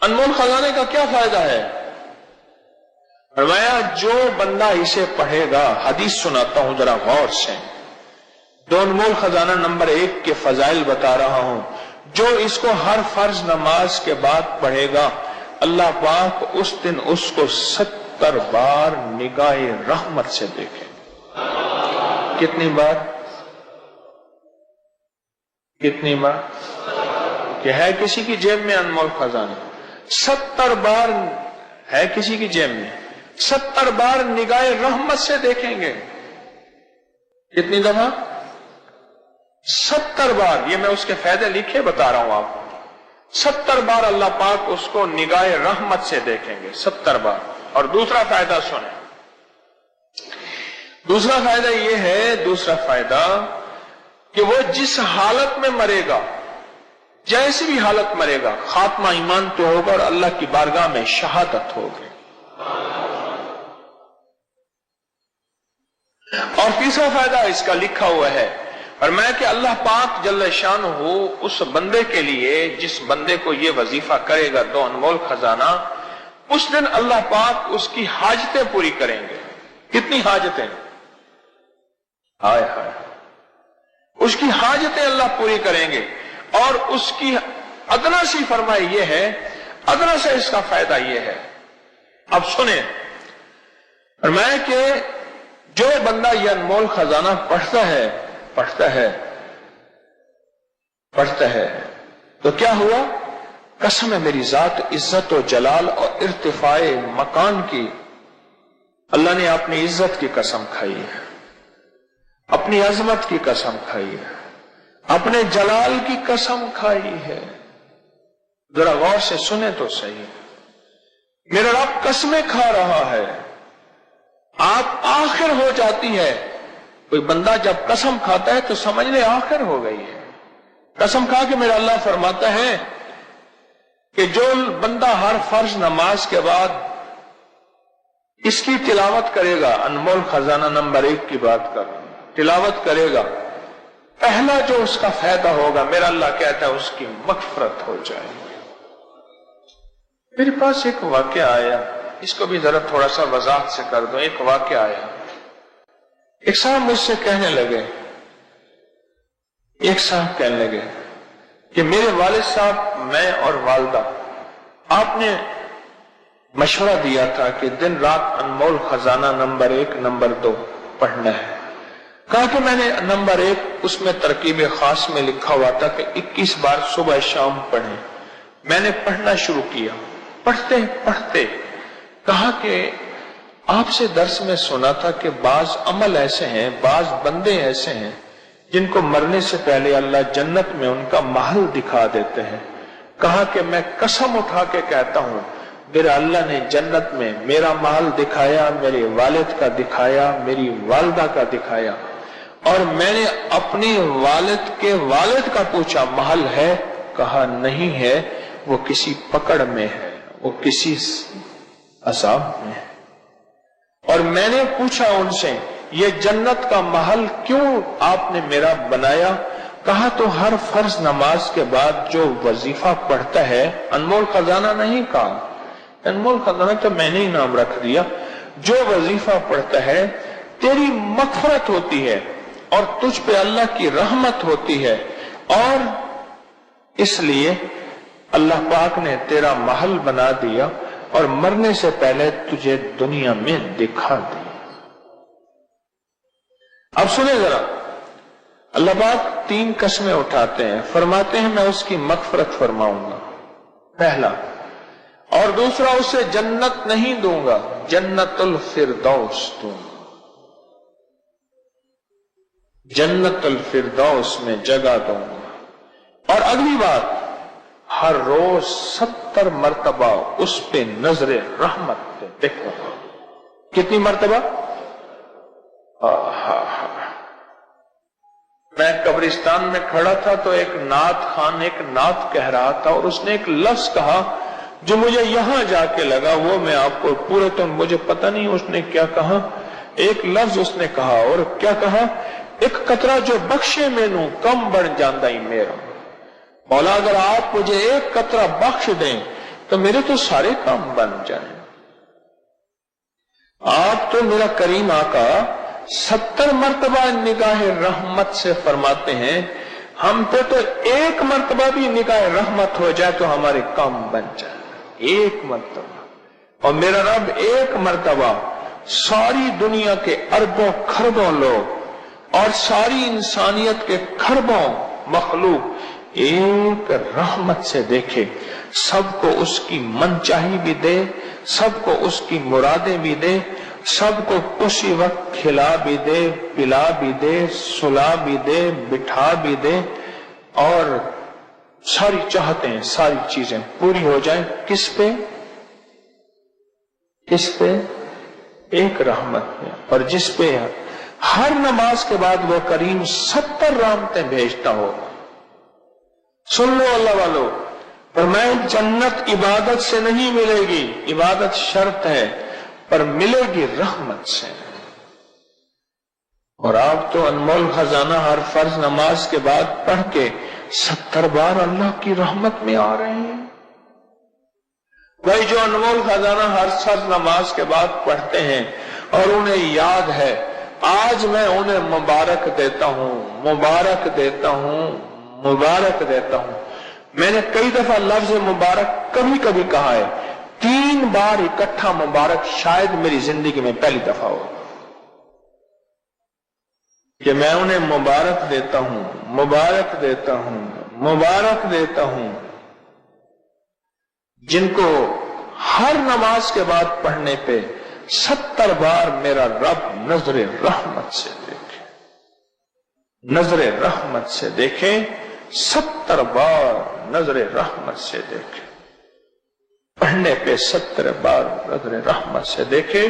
انمول خزانے کا کیا فائدہ ہے؟ فرمایا جو بندہ اسے پڑھے گا، حدیث سناتا ہوں ذرا غور سے، دو انمول خزانہ نمبر 1 کے فضائل بتا رہا ہوں، جو اس کو ہر فرض نماز کے بعد پڑھے گا اللہ پاک اس دن اس کو 70 بار نگاہ رحمت سے دیکھے۔ کتنی بار؟ کتنی بار؟ کہ ہے کسی کی جیب میں انمول خزانہ؟ 70 بار ہے کسی کی جیب میں، 70 بار نگاہ رحمت سے دیکھیں گے۔ کتنی دفعہ؟ 70 بار۔ یہ میں اس کے فائدے لکھے بتا رہا ہوں آپ کو۔ 70 بار اللہ پاک اس کو نگاہ رحمت سے دیکھیں گے، 70 بار۔ اور دوسرا فائدہ سنیں، دوسرا فائدہ یہ ہے، دوسرا فائدہ کہ وہ جس حالت میں مرے گا، جیسی بھی حالت مرے گا، خاتمہ ایمان تو ہوگا اور اللہ کی بارگاہ میں شہادت ہوگی۔ اور تیسرا فائدہ اس کا لکھا ہوا ہے، فرمایا کہ اللہ پاک جل شانہ اس بندے کے لیے، جس بندے کو یہ وظیفہ کرے گا دو انمول خزانہ، اس دن اللہ پاک اس کی حاجتیں پوری کریں گے۔ کتنی حاجتیں؟ ہائے ہائے، اس کی حاجتیں اللہ پوری کریں گے۔ اور اس کی ادنا سی فرمائی یہ ہے، ادنا سے اس کا فائدہ یہ ہے، اب سنیں، فرمایا کہ جو بندہ یہ انمول خزانہ پڑھتا ہے تو کیا ہوا؟ قسم ہے میری ذات عزت و جلال اور ارتفاع مکان کی، اللہ نے اپنی عزت کی قسم کھائی ہے، اپنی عظمت کی قسم کھائی ہے، اپنے جلال کی قسم کھائی ہے۔ ذرا غور سے سنیں تو صحیح، میرا رب قسمیں کھا رہا ہے، آپ آخر ہو جاتی ہے۔ کوئی بندہ جب قسم کھاتا ہے تو سمجھ لے آخر ہو گئی ہے۔ قسم کھا کے میرا اللہ فرماتا ہے کہ جو بندہ ہر فرض نماز کے بعد اس کی تلاوت کرے گا، انمول خزانہ نمبر 1 کی بات کر رہا ہوں، تلاوت کرے گا، پہلا جو اس کا فائدہ ہوگا، میرا اللہ کہتا ہے اس کی مغفرت ہو جائے گی۔ میرے پاس ایک واقعہ آیا، اس کو بھی ذرا تھوڑا سا وضاحت سے کر دوں۔ ایک واقعہ آیا، ایک صاحب مجھ سے کہنے لگے کہ میرے والد صاحب، میں اور والدہ، آپ نے مشورہ دیا تھا کہ دن رات انمول خزانہ نمبر 1 نمبر 2 پڑھنا ہے۔ کہا کہ میں نے نمبر 1 اس میں ترکیب خاص میں لکھا ہوا تھا کہ 21 بار صبح شام پڑھیں۔ میں نے پڑھنا شروع کیا، پڑھتے کہا کہ آپ سے درس میں سنا تھا کہ بعض عمل ایسے ہیں، بعض بندے ایسے ہیں جن کو مرنے سے پہلے اللہ جنت میں ان کا محل دکھا دیتے ہیں۔ کہا کہ میں قسم اٹھا کے کہتا ہوں، میرا اللہ نے جنت میں میرا محل دکھایا، میرے والد کا دکھایا، میری والدہ کا دکھایا، اور میں نے اپنی والد کے والد کا پوچھا محل ہے؟ کہا نہیں ہے، وہ کسی پکڑ میں ہے، وہ کسی عذاب میں ہے۔ اور میں نے پوچھا ان سے یہ جنت کا محل کیوں آپ نے میرا بنایا؟ کہا تو ہر فرض نماز کے بعد جو وظیفہ پڑھتا ہے، انمول خزانہ نہیں کہا، انمول خزانہ تو میں نے ہی نام رکھ دیا، جو وظیفہ پڑھتا ہے تیری مغفرت ہوتی ہے اور تجھ پہ اللہ کی رحمت ہوتی ہے، اور اس لیے اللہ پاک نے تیرا محل بنا دیا اور مرنے سے پہلے تجھے دنیا میں دکھا دیا۔ اب سنیں ذرا، اللہ پاک 3 قسمیں اٹھاتے ہیں، فرماتے ہیں میں اس کی مغفرت فرماؤں گا، پہلا، اور دوسرا اسے جنت نہیں دوں گا، جنت الفردوس دوں گا، جنت الفردوس میں جگہ دوں گا۔ اور اگلی بات، ہر روز 70 مرتبہ اس پہ نظر رحمت پہ دیکھو۔ کتنی مرتبہ؟ میں قبرستان میں کھڑا تھا تو ایک نعت خان ایک نعت کہہ رہا تھا، اور اس نے ایک لفظ کہا جو مجھے یہاں جا کے لگا، وہ میں آپ کو پورے تو مجھے پتہ نہیں اس نے کیا کہا، ایک لفظ اس نے کہا، اور کیا کہا؟ ایک قطرہ جو بخشے مینوں کم بن جاندا ہی میرا۔ مولا اگر آپ مجھے ایک قطرہ بخش دیں تو میرے تو سارے کام بن جائیں۔ آپ تو میرا کریم آقا 70 مرتبہ نگاہ رحمت سے فرماتے ہیں، ہم پہ تو ایک مرتبہ بھی نگاہ رحمت ہو جائے تو ہمارے کام بن جائے، ایک مرتبہ۔ اور میرا رب ایک مرتبہ ساری دنیا کے اربوں کھربوں لوگ اور ساری انسانیت کے کھربوں مخلوق ایک رحمت سے دیکھے، سب کو اس کی من چاہی بھی دے، سب کو اس کی مرادیں بھی دے، سب کو اسی وقت کھلا بھی دے، پلا بھی دے، سلا بھی دے، بٹھا بھی دے، اور ساری چاہتیں ساری چیزیں پوری ہو جائیں۔ کس پہ؟ کس پہ؟ ایک رحمت پہ، اور جس پہ ہر نماز کے بعد وہ کریم 70 رحمتیں بھیجتا ہوگا۔ سن لو اللہ والو، فرمائے جنت عبادت سے نہیں ملے گی، عبادت شرط ہے، پر ملے گی رحمت سے۔ اور آپ تو انمول خزانہ ہر فرض نماز کے بعد پڑھ کے 70 بار اللہ کی رحمت میں آ رہے ہیں۔ وہی جو انمول خزانہ ہر فرض نماز کے بعد پڑھتے ہیں اور انہیں یاد ہے، آج میں انہیں مبارک دیتا ہوں، مبارک دیتا ہوں، مبارک دیتا ہوں۔ میں نے کئی دفعہ لفظ مبارک کبھی کبھی کہا ہے، 3 بار اکٹھا مبارک شاید میری زندگی میں پہلی دفعہ ہو کہ میں انہیں مبارک دیتا ہوں، مبارک دیتا ہوں، مبارک دیتا ہوں، جن کو ہر نماز کے بعد پڑھنے پہ 70 بار میرا رب نظر رحمت سے دیکھے، نظر رحمت سے دیکھے، 70 بار نظر رحمت سے دیکھے، پڑھنے پہ 70 بار نظر رحمت سے دیکھے،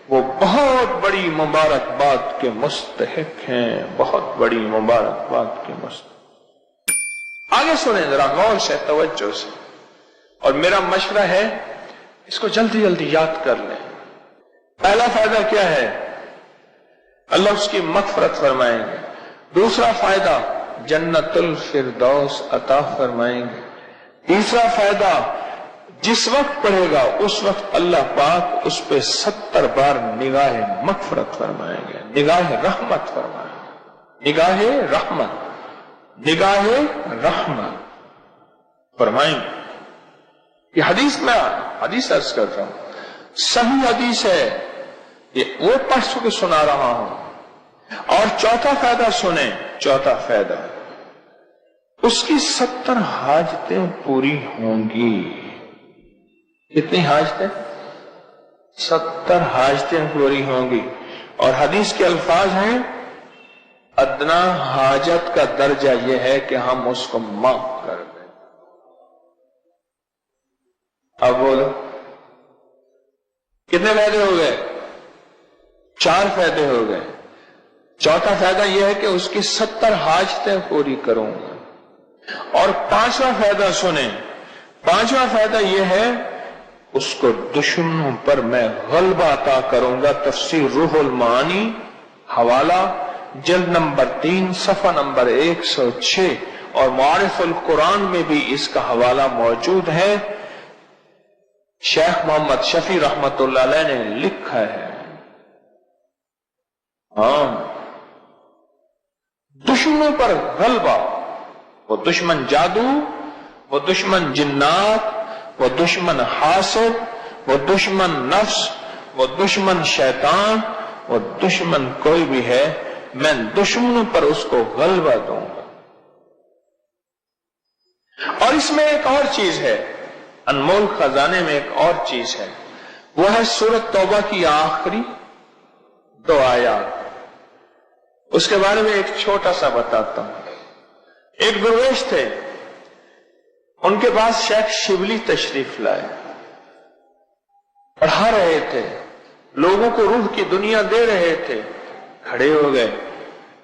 وہ بہت بڑی مبارکباد کے مستحق ہیں، بہت بڑی مبارکباد کے مستحق۔ آگے سنیں ذرا غور سے، توجہ سے، اور میرا مشورہ ہے اس کو جلدی جلدی یاد کر لیں۔ پہلا فائدہ کیا ہے؟ اللہ اس کی مغفرت فرمائیں گے۔ دوسرا فائدہ جنت الفردوس عطا فرمائیں گے۔ تیسرا فائدہ جس وقت پڑھے گا اس وقت اللہ پاک اس پہ 70 بار نگاہ مغفرت فرمائیں گے، نگاہ رحمت فرمائیں گے، نگاہ رحمت، نگاہ رحمت فرمائیں گے۔ یہ حدیث عرض کر رہا ہوں، صحیح حدیث ہے، یہ وہ پڑھ کے سنا رہا ہوں۔ اور چوتھا فائدہ سنیں، چوتھا فائدہ اس کی 70 حاجتیں پوری ہوں گی۔ کتنی حاجتیں؟ 70 حاجتیں پوری ہوں گی۔ اور حدیث کے الفاظ ہیں، ادنا حاجت کا درجہ یہ ہے کہ ہم اس کو معاف کر دیں۔ اب بولو کتنے فائدے ہو گئے؟ 4 فائدے ہو گئے۔ چوتھا فائدہ یہ ہے کہ اس کی 70 حاجتیں پوری کروں گا۔ اور 5واں فائدہ سنیں، 5واں فائدہ یہ ہے اس کو دشمنوں پر میں غلبہ عطا کروں گا۔ تفسیر روح المعانی، حوالہ جلد نمبر 3 صفحہ نمبر 106، اور معارف القرآن میں بھی اس کا حوالہ موجود ہے۔ شیخ محمد شفیع رحمت اللہ علیہ نے لکھا ہے۔ ہاں، دشمنوں پر غلبہ، وہ دشمن جادو، وہ دشمن جنات، وہ دشمن حاسد، وہ دشمن نفس، وہ دشمن شیطان، وہ دشمن کوئی بھی ہے، میں دشمنوں پر اس کو غلبہ دوں گا۔ اور اس میں ایک اور چیز ہے، انمول خزانے میں ایک اور چیز ہے، وہ ہے سورۃ توبہ کی آخری 2 آیات۔ اس کے بارے میں ایک چھوٹا سا بتاتا ہوں۔ ایک درویش تھے، ان کے پاس شیخ شبلی تشریف لائے، پڑھا رہے تھے، لوگوں کو روح کی دنیا دے رہے تھے۔ کھڑے ہو گئے،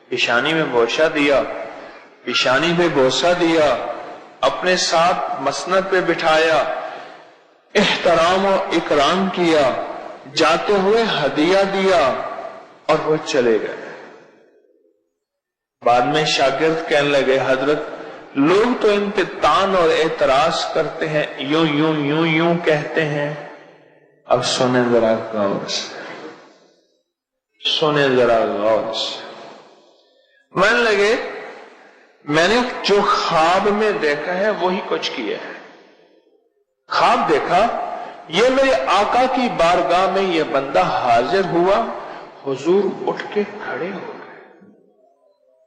پیشانی میں بوسہ دیا، پیشانی پہ بوسہ دیا، اپنے ساتھ مسند پہ بٹھایا، احترام و اکرام کیا، جاتے ہوئے ہدیہ دیا، اور وہ چلے گئے۔ بعد میں شاگرد کہنے لگے، حضرت لوگ تو ان پہ تان اور اعتراض کرتے ہیں، یوں یوں یوں یوں کہتے ہیں۔ اب سنیں ذرا غور سے، سنیں ذرا غور سے۔ مان لگے میں نے جو خواب میں دیکھا ہے وہی کچھ کیا ہے۔ خواب دیکھا، یہ میرے آقا کی بارگاہ میں یہ بندہ حاضر ہوا، حضور اٹھ کے کھڑے ہو گئے،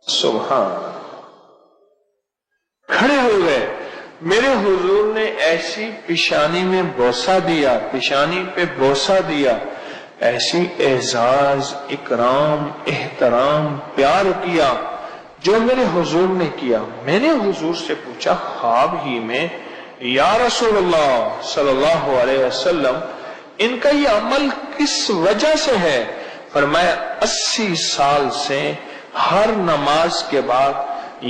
سبحان اللہ، کھڑے ہو گئے۔ میرے حضور نے ایسی پیشانی میں بوسہ دیا، پیشانی پہ بوسہ دیا، ایسی اعزاز، اکرام، احترام، پیار کیا جو میرے حضور نے کیا۔ میں نے حضور سے پوچھا خواب ہی میں، یا رسول اللہ صلی اللہ علیہ وسلم، ان کا یہ عمل کس وجہ سے ہے؟ فرمایا 80 سال سے ہر نماز کے بعد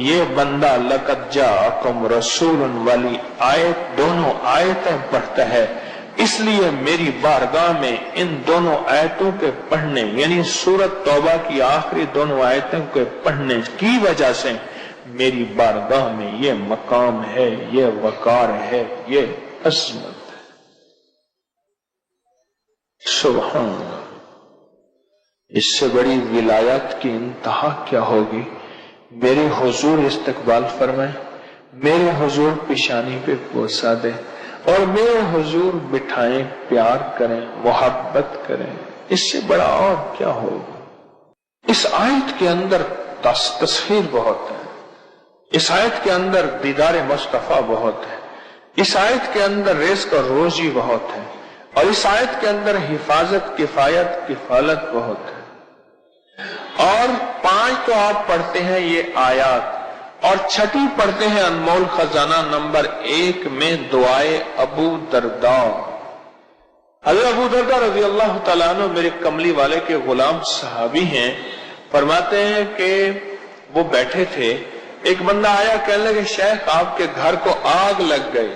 یہ بندہ لقد جاءکم رسول والی آیت، دونوں آیتیں پڑھتا ہے، اس لیے میری بارگاہ میں ان دونوں آیتوں کے پڑھنے، یعنی سورۃ توبہ کی آخری دونوں آیتوں کے پڑھنے کی وجہ سے میری بارگاہ میں یہ مقام ہے، یہ وقار ہے، یہ عظمت ہے۔ سبحان اللہ، اس سے بڑی ولایت کی انتہا کیا ہوگی؟ میرے حضور استقبال فرمائیں، میرے حضور پیشانی پہ بوسہ دیں، اور میرے حضور بٹھائیں، پیار کریں، محبت کریں، اس سے بڑا اور کیا ہوگا؟ اس آیت کے اندر تصویر بہت ہے، اس آیت کے اندر دیدار مصطفیٰ بہت ہے، اس آیت کے اندر رزق اور روزی بہت ہے، اور اس آیت کے اندر حفاظت، کفایت، کفالت بہت ہے۔ اور 5 تو آپ پڑھتے ہیں یہ آیات، اور 6 پڑھتے ہیں انمول خزانہ نمبر 1 میں دعائے ابو درداء۔ حضرت ابو درداء رضی اللہ تعالیٰ عنہ میرے کملی والے کے غلام صحابی ہیں، فرماتے ہیں کہ وہ بیٹھے تھے، ایک بندہ آیا، کہنے لگے شیخ آپ کے گھر کو آگ لگ گئی۔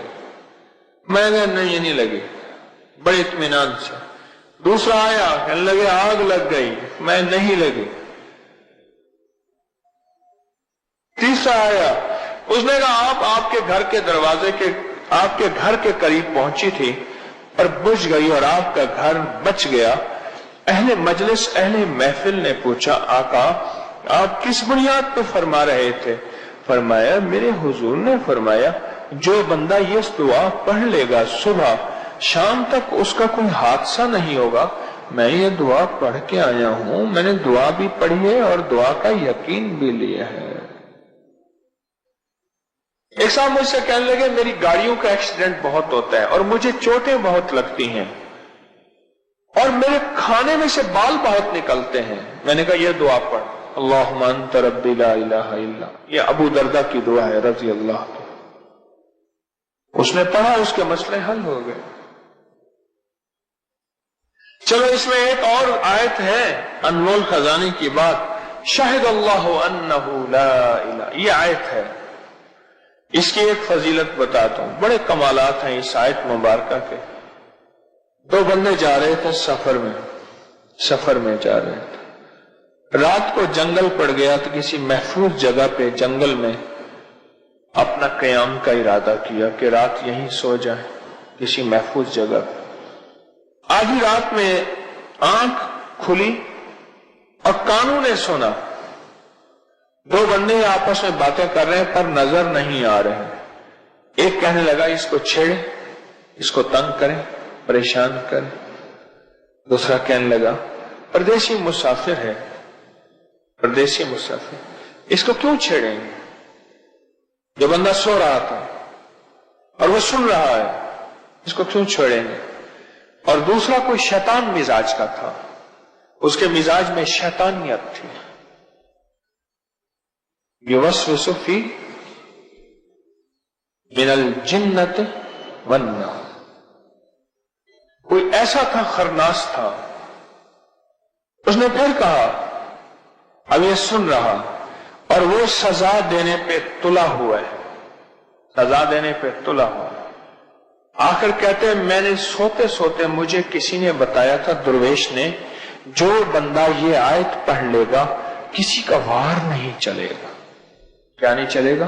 میں نے نہیں لگی، بڑے اطمینان سے۔ دوسرا آیا، کہنے لگے آگ لگ گئی، میں نہیں لگی۔ تیسرا آیا، اس نے کہا آپ کے گھر کے دروازے کے، آپ کے گھر کے قریب پہنچی تھی اور بجھ گئی اور آپ کا گھر بچ گیا۔ اہل مجلس، اہل محفل نے پوچھا آقا آپ کس بنیاد پہ فرما رہے تھے؟ فرمایا میرے حضور نے فرمایا جو بندہ یہ دعا پڑھ لے گا صبح شام تک اس کا کوئی حادثہ نہیں ہوگا۔ میں یہ دعا پڑھ کے آیا ہوں، میں نے دعا بھی پڑھی ہے اور دعا کا یقین بھی لیا ہے۔ ایک صاحب مجھ سے کہنے لگے میری گاڑیوں کا ایکسیڈنٹ بہت ہوتا ہے اور مجھے چوٹیں بہت لگتی ہیں اور میرے کھانے میں سے بال بہت نکلتے ہیں۔ میں نے کہا یہ دعا پڑھ، اللہم انت ربی لا الہ الا، یہ ابو درداء کی دعا ہے رضی اللہ عنہ۔ اس نے پڑھا، اس کے مسئلے حل ہو گئے۔ چلو اس میں ایک اور آیت ہے انمول خزانے کی بات، شہد اللہ انہ لا الہ، یہ آیت ہے۔ اس کی ایک فضیلت بتاتا ہوں، بڑے کمالات ہیں اس آیت مبارکہ کے۔ 2 بندے جا رہے تھے سفر میں جا رہے تھے، رات کو جنگل پڑ گیا تو کسی محفوظ جگہ پہ جنگل میں اپنا قیام کا ارادہ کیا کہ رات یہیں سو جائیں کسی محفوظ جگہ پہ۔ آدھی رات میں آنکھ کھلی اور کانوں نے سنا 2 بندے آپس میں باتیں کر رہے ہیں پر نظر نہیں آ رہے ہیں۔ ایک کہنے لگا اس کو چھیڑیں، اس کو تنگ کریں، پریشان کریں۔ دوسرا کہنے لگا پردیسی مسافر ہے، پردیسی مسافر، اس کو کیوں چھیڑیں گے؟ جو بندہ سو رہا تھا اور وہ سن رہا ہے، اس کو کیوں چھیڑیں گے؟ اور دوسرا کوئی شیطان مزاج کا تھا، اس کے مزاج میں شیطانیت تھی، یوسوس فی من الجنۃ والناس، کوئی ایسا تھا، خرناس تھا۔ اس نے پھر کہا، اب یہ سن رہا اور وہ سزا دینے پہ تلا ہوا ہے، سزا دینے پہ تلا ہوا ہے۔ آخر کہتے ہیں میں نے سوتے سوتے مجھے کسی نے بتایا تھا، درویش نے، جو بندہ یہ آیت پڑھ لے گا کسی کا وار نہیں چلے گا۔ کیا نہیں چلے گا؟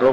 2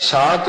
7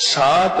7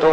2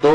2